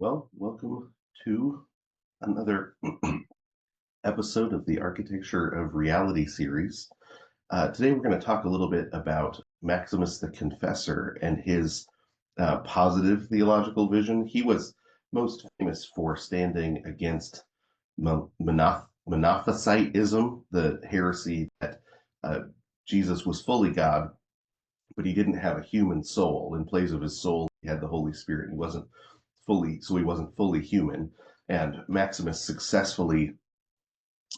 Well, welcome to another episode of the Architecture of Reality series. Today we're going to talk a little bit about Maximus the Confessor and his positive theological vision. He was most famous for standing against Monophysitism, the heresy that uh, Jesus was fully God, but he didn't have a human soul. In place of his soul, he had the Holy Spirit. He wasn't fully human. And Maximus successfully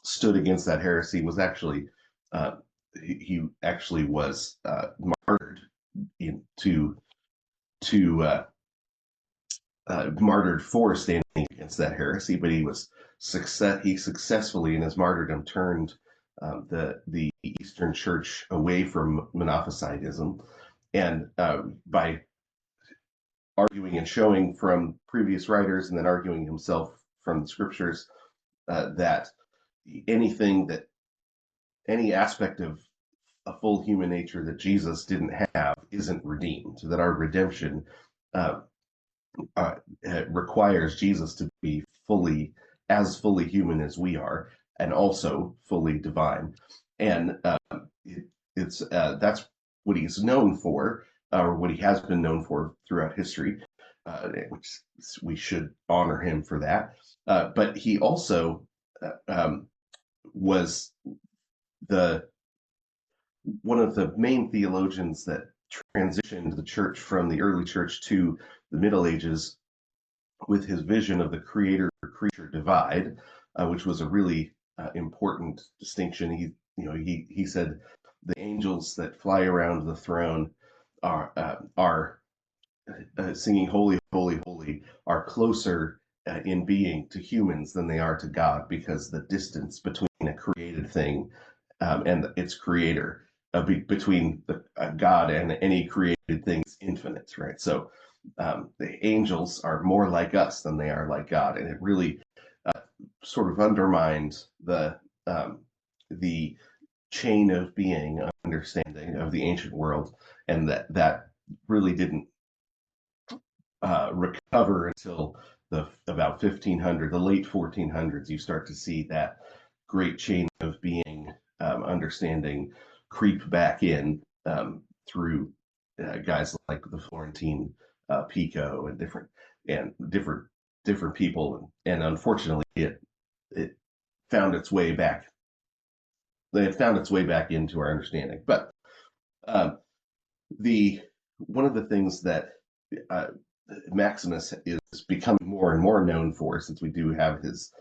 stood against that heresy. Was actually uh, he actually was martyred to to martyred for standing against that heresy, but he successfully in his martyrdom turned the Eastern Church away from Monophysitism, and by arguing and showing from previous writers and then arguing himself from the scriptures that anything that any aspect of a full human nature that Jesus didn't have isn't redeemed, that our redemption uh, requires Jesus to be fully human as we are, and also fully divine. And it's that's what he's known for, or what he has been known for throughout history, which we should honor him for that. But he also was the one of the main theologians that transitioned the church from the early church to the Middle Ages with his vision of the creator-creature divide, which was a really important distinction. He said the angels that fly around the throne are singing "Holy, Holy, Holy" are closer in being to humans than they are to God, because the distance between a created thing and its creator, between God and any created thing, is infinite, right? So the angels are more like us than they are like God, and it really sort of undermined the chain of being understanding of the ancient world, and that really didn't recover until the about 1500, the late 1400s. You start to see that great chain of being understanding creep back in through guys like the Florentine Pico and different people, and unfortunately, it found its way back. It found its way back into our understanding. But um, the one of the things that uh, Maximus is becoming more and more known for, since we do have his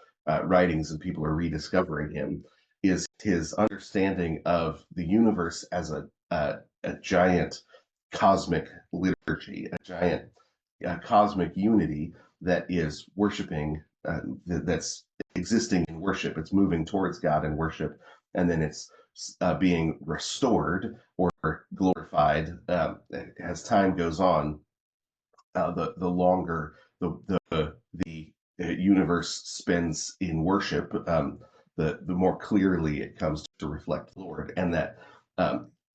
writings and people are rediscovering him, is his understanding of the universe as a giant cosmic liturgy, a giant cosmic unity that is worshiping, that's existing in worship. It's moving towards God in worship, and then it's being restored or glorified as time goes on. The longer the universe spends in worship, the more clearly it comes to reflect the Lord, and that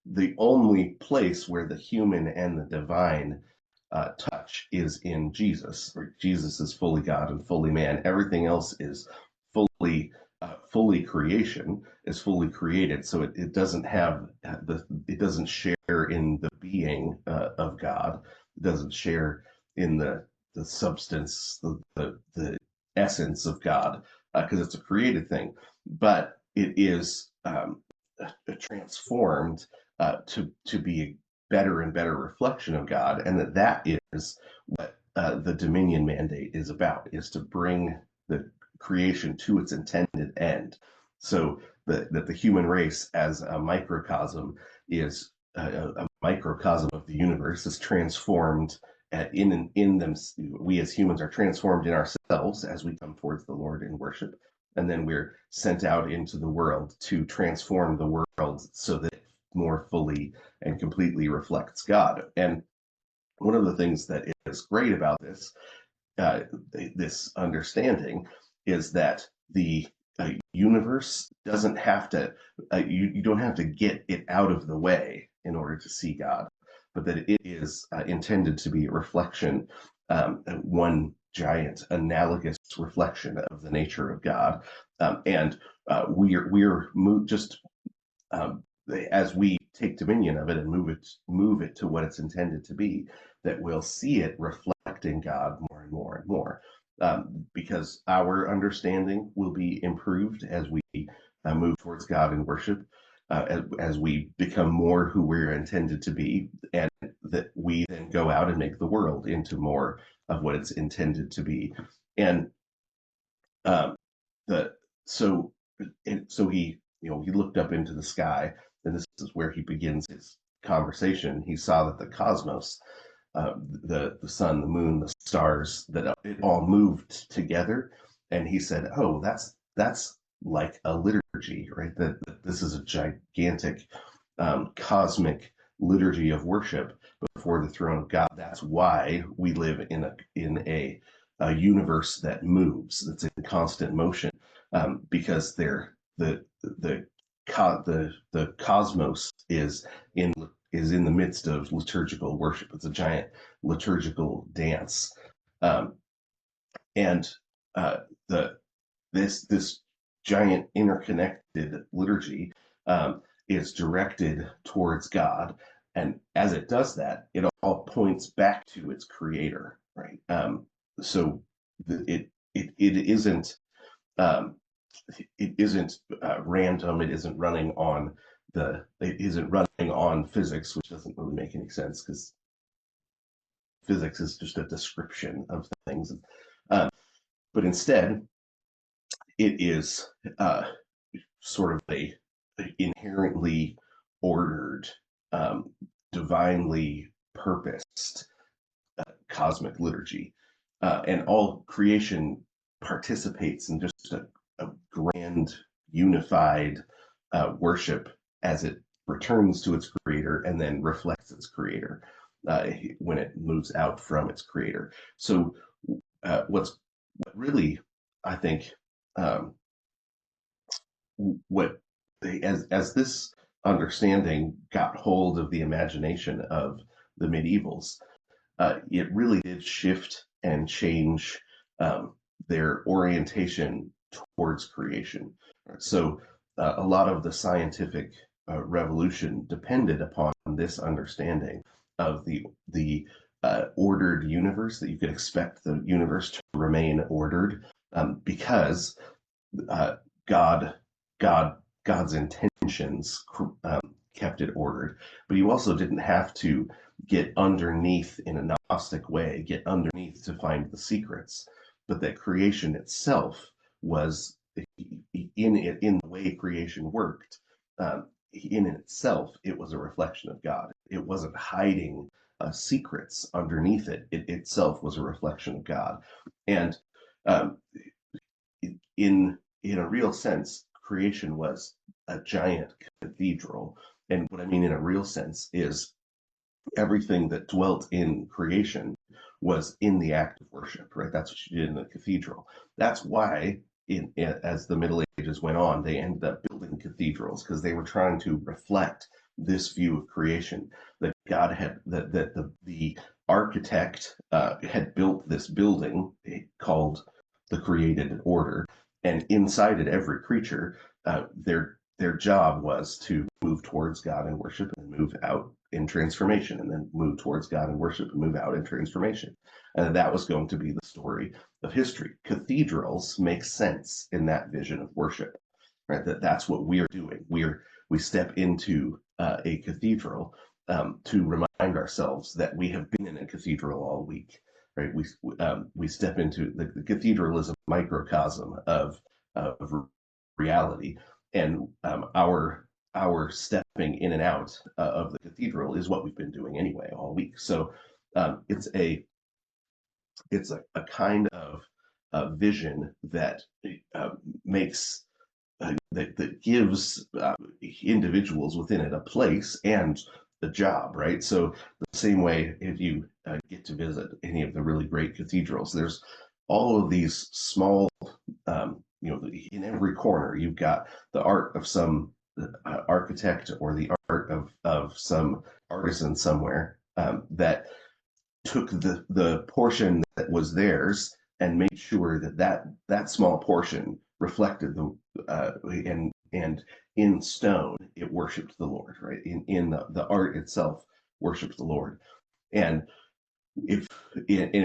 the only place where the human and the divine touch is in Jesus. Jesus is fully God and fully man. Everything else is fully creation, is fully created. So it doesn't have it doesn't share in the being of God. It doesn't share in the substance, the essence of God, because it's a created thing. But it is transformed to be a better and better reflection of God, and that is what the dominion mandate is about: is to bring the creation to its intended end, so that the human race, as a microcosm, is a microcosm of the universe, is transformed in them. We as humans are transformed in ourselves as we come towards the Lord in worship, and then we're sent out into the world to transform the world so that it more fully and completely reflects God. And one of the things that is great about this understanding is that the universe doesn't have to, you don't have to get it out of the way in order to see God, but that it is intended to be a reflection, one giant analogous reflection of the nature of God. And we're just as we take dominion of it and move it to what it's intended to be, that we'll see it reflecting God more and more and more, because our understanding will be improved as we move towards God in worship, as we become more who we're intended to be, and that we then go out and make the world into more of what it's intended to be. And um, the so so he looked up into the sky, and this is where he begins his conversation. He saw that the cosmos, the sun, the moon, the stars, that it all moved together, and he said, "Oh, that's like a liturgy, right? That this is a gigantic, cosmic liturgy of worship before the throne of God. That's why we live in a universe that moves, that's in constant motion, because the cosmos is in the midst of liturgical worship. It's a giant liturgical dance, um, and the this giant interconnected liturgy is directed towards God, and as it does that, it all points back to its creator, right? So it isn't um, random. It isn't running on physics, which doesn't really make any sense because physics is just a description of things. Uh, but instead, it is sort of a inherently ordered, um, divinely purposed cosmic liturgy, and all creation participates in just a grand, unified worship as it returns to its creator and then reflects its creator when it moves out from its creator. So, what really, I think, um, what as this understanding got hold of the imagination of the medievals, it really did shift and change their orientation towards creation. So a lot of the scientific revolution depended upon this understanding of the ordered universe, that you could expect the universe to remain ordered, because uh, God, God's intentions kept it ordered. But you also didn't have to get underneath in a Gnostic way, get underneath to find the secrets, but that creation itself was in the way creation worked. In itself, it was a reflection of God. It wasn't hiding secrets underneath it. It itself was a reflection of God, and um, in a real sense, creation was a giant cathedral. And what I mean in a real sense is everything that dwelt in creation was in the act of worship, right? That's what you did in the cathedral. That's why, as the Middle Ages went on, they ended up building cathedrals, because they were trying to reflect this view of creation, that God had, that the architect had built this building called the created order, and inside it, every creature, their job was to move towards God in worship and move out in transformation, and then move towards God in worship and move out in transformation. And that was going to be the story of history. Cathedrals make sense in that vision of worship, right? That's what we're doing. We step into a cathedral to remind ourselves that we have been in a cathedral all week, right? We step into the cathedral is a microcosm of reality, and our stepping in and out of the cathedral is what we've been doing anyway all week. So it's a kind of vision that makes that gives individuals within it a place and a job, right? So the same way, if you get to visit any of the really great cathedrals, there's all of these small, in every corner, you've got the art of some architect, or the art of some artisan somewhere, that took the portion that was theirs and made sure that small portion reflected the and in stone it worshipped the Lord, right? In the art itself worshipped the Lord. And it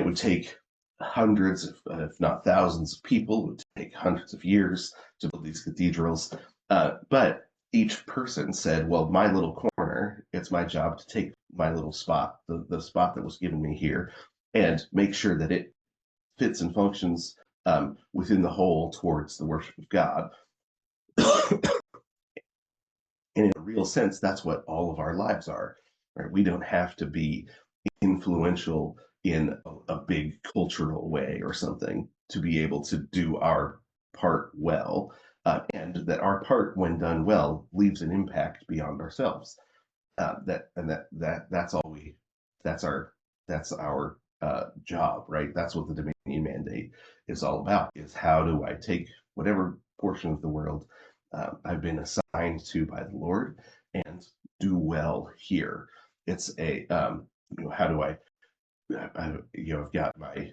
would take hundreds, if not thousands of people, it would take hundreds of years to build these cathedrals. But each person said, well, my little corner, it's my job to take my little spot, the spot that was given me here, and make sure that it fits and functions within the whole towards the worship of God. And in a real sense, that's what all of our lives are, right? We don't have to be influential in a big cultural way or something to be able to do our part well, and that our part, when done well, leaves an impact beyond ourselves. That's all we that's our job, right? That's what the Dominion Mandate is all about: is how do I take whatever portion of the world I've been assigned to by the Lord and do well here. It's a how do I've got my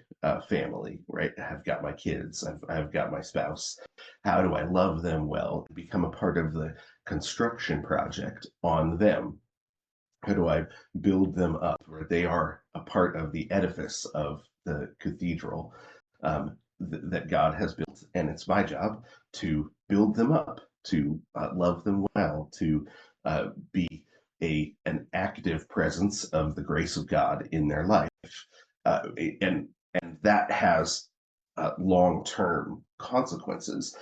family, right? I've got my kids. I've got my spouse. How do I love them well and become a part of the construction project on them? How do I build them up where they are a part of the edifice of the cathedral that God has built? And it's my job to build them up, to love them well, to be an active presence of the grace of God in their life. And that has long-term consequences.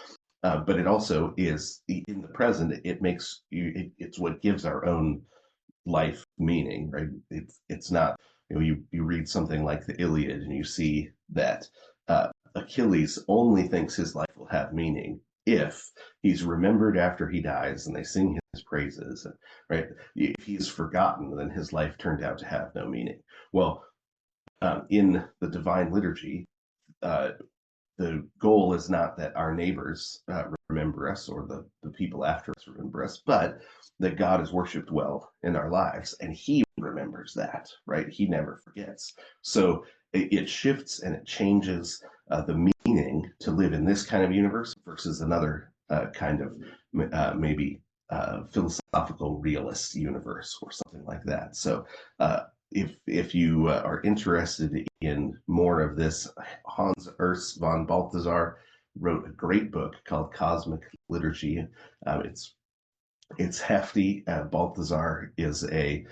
But it also is in the present. It makes you. It's what gives our own life meaning, right? It's not, you read something like the Iliad and you see that Achilles only thinks his life will have meaning if he's remembered after he dies and they sing his praises, right? If he's forgotten, then his life turned out to have no meaning. Well, in the divine liturgy, the goal is not that our neighbors remember us or the people after us remember us, but that God is worshipped well in our lives, and he remembers that, right? He never forgets. So it shifts and it changes the meaning to live in this kind of universe versus another kind of maybe philosophical realist universe or something like that. So if you are interested in more of this, Hans Urs von Balthasar wrote a great book called Cosmic Liturgy. It's hefty. Balthasar is a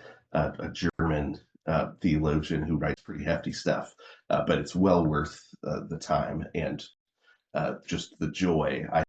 German theologian who writes pretty hefty stuff, but it's well worth the time and just the joy, I